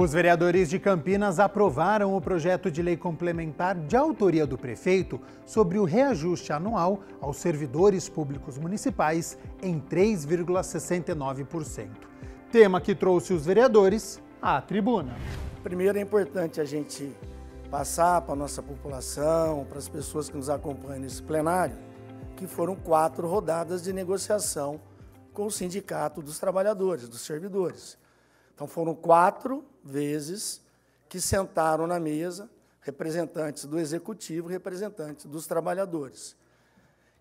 Os vereadores de Campinas aprovaram o projeto de lei complementar de autoria do prefeito sobre o reajuste anual aos servidores públicos municipais em 3,69%. Tema que trouxe os vereadores à tribuna. Primeiro é importante a gente passar para a nossa população, para as pessoas que nos acompanham nesse plenário, que foram 4 rodadas de negociação com o Sindicato dos Trabalhadores, dos Servidores. Então foram 4 vezes que sentaram na mesa representantes do Executivo, representantes dos trabalhadores.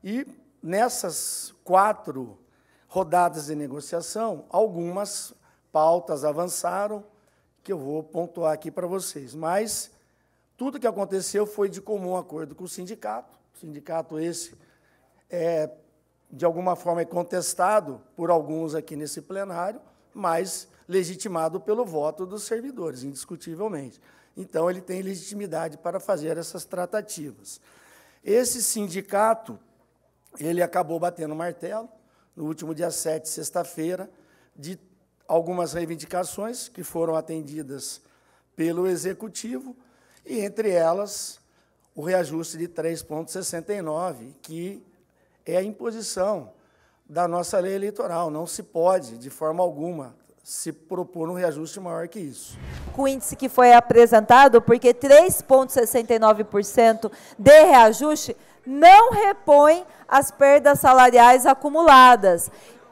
E nessas 4 rodadas de negociação, algumas pautas avançaram, que eu vou pontuar aqui para vocês. Mas tudo que aconteceu foi de comum acordo com o sindicato. O sindicato esse, de alguma forma, é contestado por alguns aqui nesse plenário, mas legitimado pelo voto dos servidores, indiscutivelmente. Então, ele tem legitimidade para fazer essas tratativas. Esse sindicato, ele acabou batendo o martelo, no último dia 7, sexta-feira, de algumas reivindicações que foram atendidas pelo Executivo, e, entre elas, o reajuste de 3,69, que é a imposição da nossa lei eleitoral. Não se pode, de forma alguma, se propor um reajuste maior que isso. Com o índice que foi apresentado, porque 3,69% de reajuste não repõe as perdas salariais acumuladas.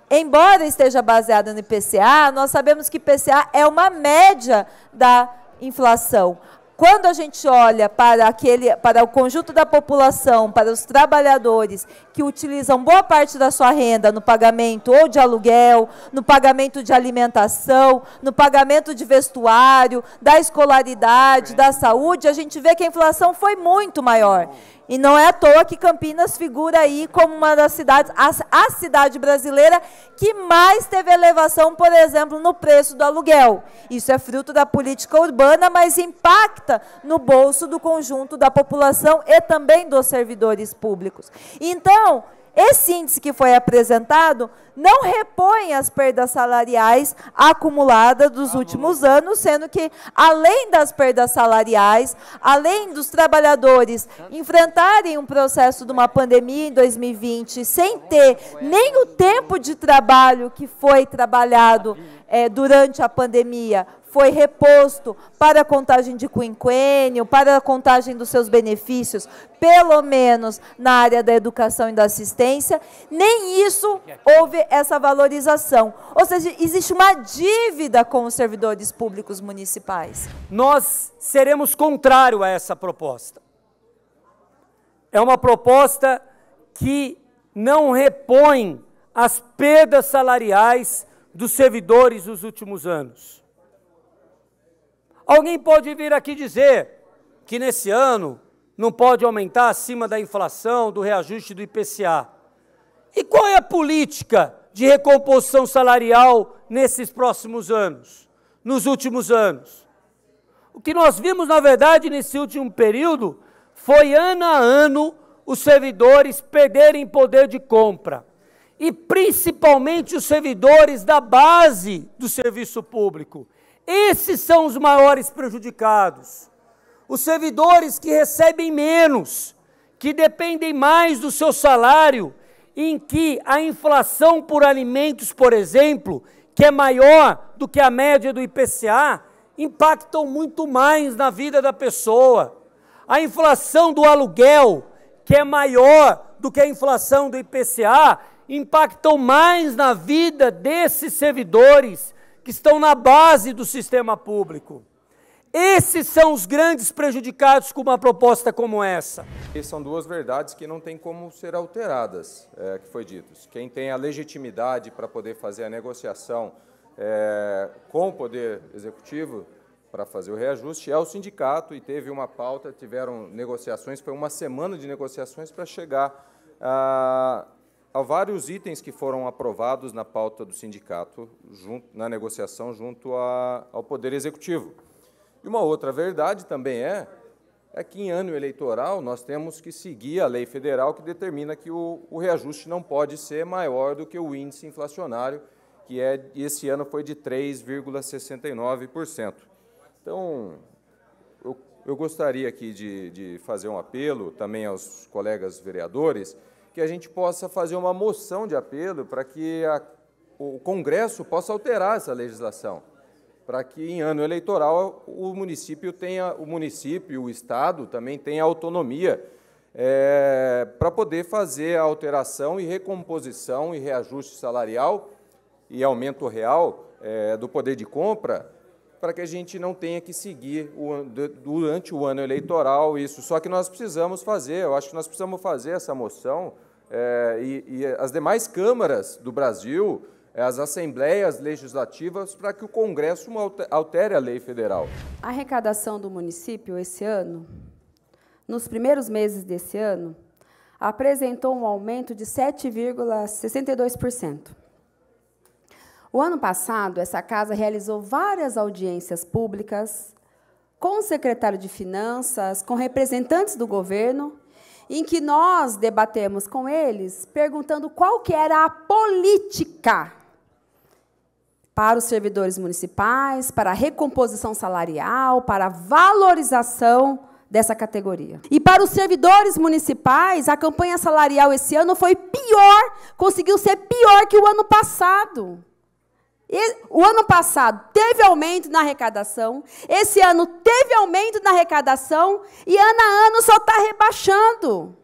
Embora esteja baseado no IPCA, nós sabemos que IPCA é uma média da inflação. Quando a gente olha para o conjunto da população, para os trabalhadores que utilizam boa parte da sua renda no pagamento ou de aluguel, no pagamento de alimentação, no pagamento de vestuário, da escolaridade, da saúde, a gente vê que a inflação foi muito maior. E não é à toa que Campinas figura aí como uma das cidades, a cidade brasileira que mais teve elevação, por exemplo, no preço do aluguel. Isso é fruto da política urbana, mas impacta no bolso do conjunto da população e também dos servidores públicos. Então, esse índice que foi apresentado não repõe as perdas salariais acumuladas dos últimos anos, sendo que, além das perdas salariais, além dos trabalhadores enfrentarem um processo de uma pandemia em 2020, sem ter nem o tempo de trabalho que foi trabalhado durante a pandemia, foi reposto para a contagem de quinquênio, para a contagem dos seus benefícios, pelo menos na área da educação e da assistência, nem isso houve essa valorização. Ou seja, existe uma dívida com os servidores públicos municipais. Nós seremos contrários a essa proposta. É uma proposta que não repõe as perdas salariais dos servidores dos últimos anos. Alguém pode vir aqui dizer que nesse ano não pode aumentar acima da inflação, do reajuste do IPCA. E qual é a política de recomposição salarial nesses próximos anos, nos últimos anos? O que nós vimos, na verdade, nesse último período, foi ano a ano os servidores perderem poder de compra. E principalmente os servidores da base do serviço público. Esses são os maiores prejudicados. Os servidores que recebem menos, que dependem mais do seu salário, em que a inflação por alimentos, por exemplo, que é maior do que a média do IPCA, impactam muito mais na vida da pessoa. A inflação do aluguel, que é maior do que a inflação do IPCA, impactam mais na vida desses servidores que estão na base do sistema público. Esses são os grandes prejudicados com uma proposta como essa. E são 2 verdades que não tem como ser alteradas, que foi dito. Quem tem a legitimidade para poder fazer a negociação com o Poder Executivo para fazer o reajuste é o sindicato, e teve uma pauta, tiveram negociações, foi uma semana de negociações para chegar a vários itens que foram aprovados na pauta do sindicato, na negociação junto ao Poder Executivo. E uma outra verdade também é que em ano eleitoral nós temos que seguir a lei federal que determina que o reajuste não pode ser maior do que o índice inflacionário, que esse ano foi de 3,69%. Então, eu gostaria aqui de fazer um apelo também aos colegas vereadores, que a gente possa fazer uma moção de apelo para que o Congresso possa alterar essa legislação, para que em ano eleitoral o município, o Estado também tenha autonomia para poder fazer a alteração e recomposição e reajuste salarial e aumento real do poder de compra, para que a gente não tenha que seguir durante o ano eleitoral isso. Só que nós precisamos fazer, eu acho que nós precisamos fazer essa moção, e as demais câmaras do Brasil, as assembleias legislativas, para que o Congresso altere a lei federal. A arrecadação do município esse ano, nos primeiros meses desse ano, apresentou um aumento de 7,62%. O ano passado, essa casa realizou várias audiências públicas com o secretário de Finanças, com representantes do governo, em que nós debatemos com eles, perguntando qual que era a política para os servidores municipais, para a recomposição salarial, para a valorização dessa categoria. E para os servidores municipais, a campanha salarial esse ano foi pior, conseguiu ser pior que o ano passado. O ano passado teve aumento na arrecadação, esse ano teve aumento na arrecadação e ano a ano só está rebaixando.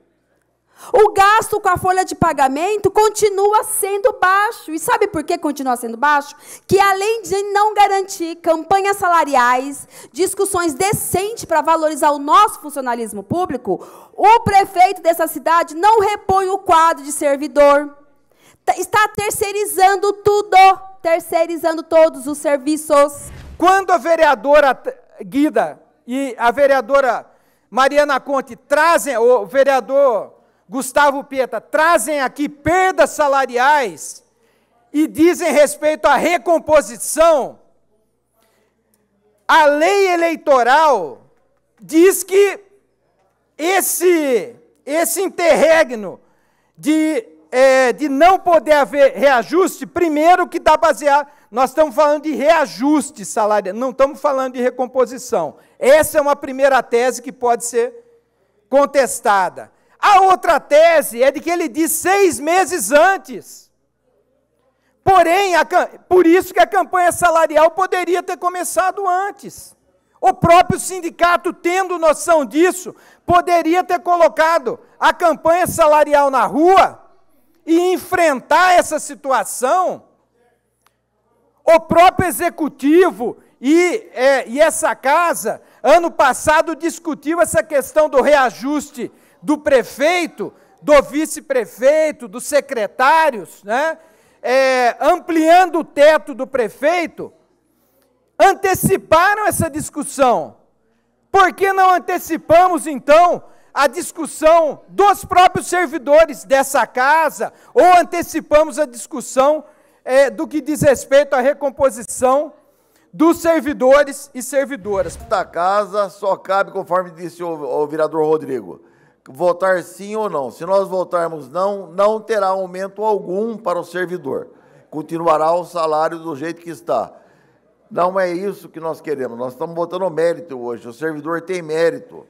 O gasto com a folha de pagamento continua sendo baixo. E sabe por que continua sendo baixo? Que além de não garantir campanhas salariais, discussões decentes para valorizar o nosso funcionalismo público, o prefeito dessa cidade não repõe o quadro de servidor. Está terceirizando tudo. Terceirizando todos os serviços. Quando a vereadora Guida e a vereadora Mariana Conte trazem, o vereador Gustavo Pieta, trazem aqui perdas salariais e dizem respeito à recomposição, a lei eleitoral diz que esse interregno de não poder haver reajuste, primeiro que está baseado, nós estamos falando de reajuste salarial, não estamos falando de recomposição. Essa é uma primeira tese que pode ser contestada. A outra tese é de que ele diz 6 meses antes. Porém, por isso que a campanha salarial poderia ter começado antes. O próprio sindicato, tendo noção disso, poderia ter colocado a campanha salarial na rua e enfrentar essa situação. O próprio executivo e essa casa, ano passado, discutiu essa questão do reajuste do prefeito, do vice-prefeito, dos secretários, né? Ampliando o teto do prefeito, anteciparam essa discussão. Por que não antecipamos, então, a discussão dos próprios servidores dessa casa, ou antecipamos a discussão do que diz respeito à recomposição dos servidores e servidoras? Da casa só cabe, conforme disse o vereador Rodrigo, votar sim ou não. Se nós votarmos não, não terá aumento algum para o servidor. Continuará o salário do jeito que está. Não é isso que nós queremos. Nós estamos votando mérito hoje. O servidor tem mérito.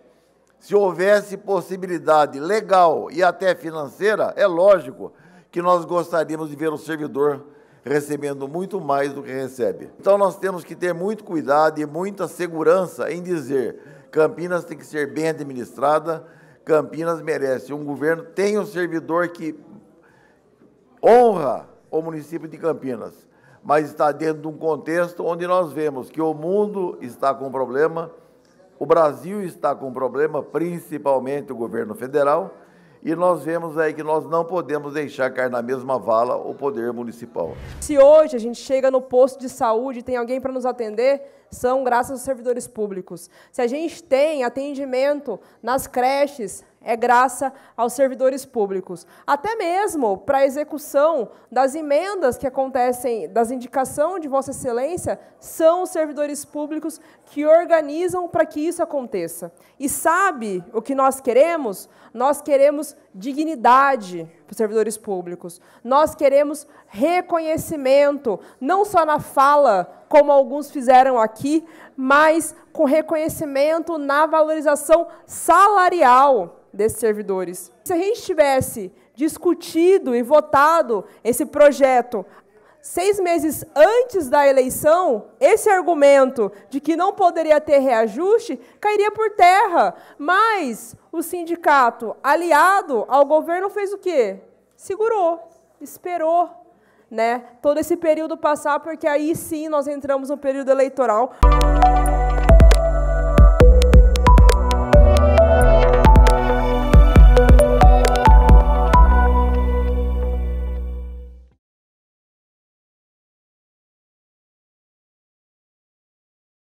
Se houvesse possibilidade legal e até financeira, é lógico que nós gostaríamos de ver o servidor recebendo muito mais do que recebe. Então nós temos que ter muito cuidado e muita segurança em dizer: Campinas tem que ser bem administrada, Campinas merece um governo, tem um servidor que honra o município de Campinas, mas está dentro de um contexto onde nós vemos que o mundo está com problema, o Brasil está com problema, principalmente o governo federal, e nós vemos aí que nós não podemos deixar cair na mesma vala o poder municipal. Se hoje a gente chega no posto de saúde e tem alguém para nos atender, são graças aos servidores públicos. Se a gente tem atendimento nas creches, é graças aos servidores públicos. Até mesmo para a execução das emendas que acontecem, das indicações de Vossa Excelência, são os servidores públicos que organizam para que isso aconteça. E sabe o que nós queremos? Nós queremos dignidade. para os servidores públicos. Nós queremos reconhecimento, não só na fala, como alguns fizeram aqui, mas com reconhecimento na valorização salarial desses servidores. Se a gente tivesse discutido e votado esse projeto 6 meses antes da eleição, esse argumento de que não poderia ter reajuste cairia por terra. Mas o sindicato, aliado ao governo, fez o quê? Segurou, esperou, né, todo esse período passar, porque aí sim nós entramos no período eleitoral.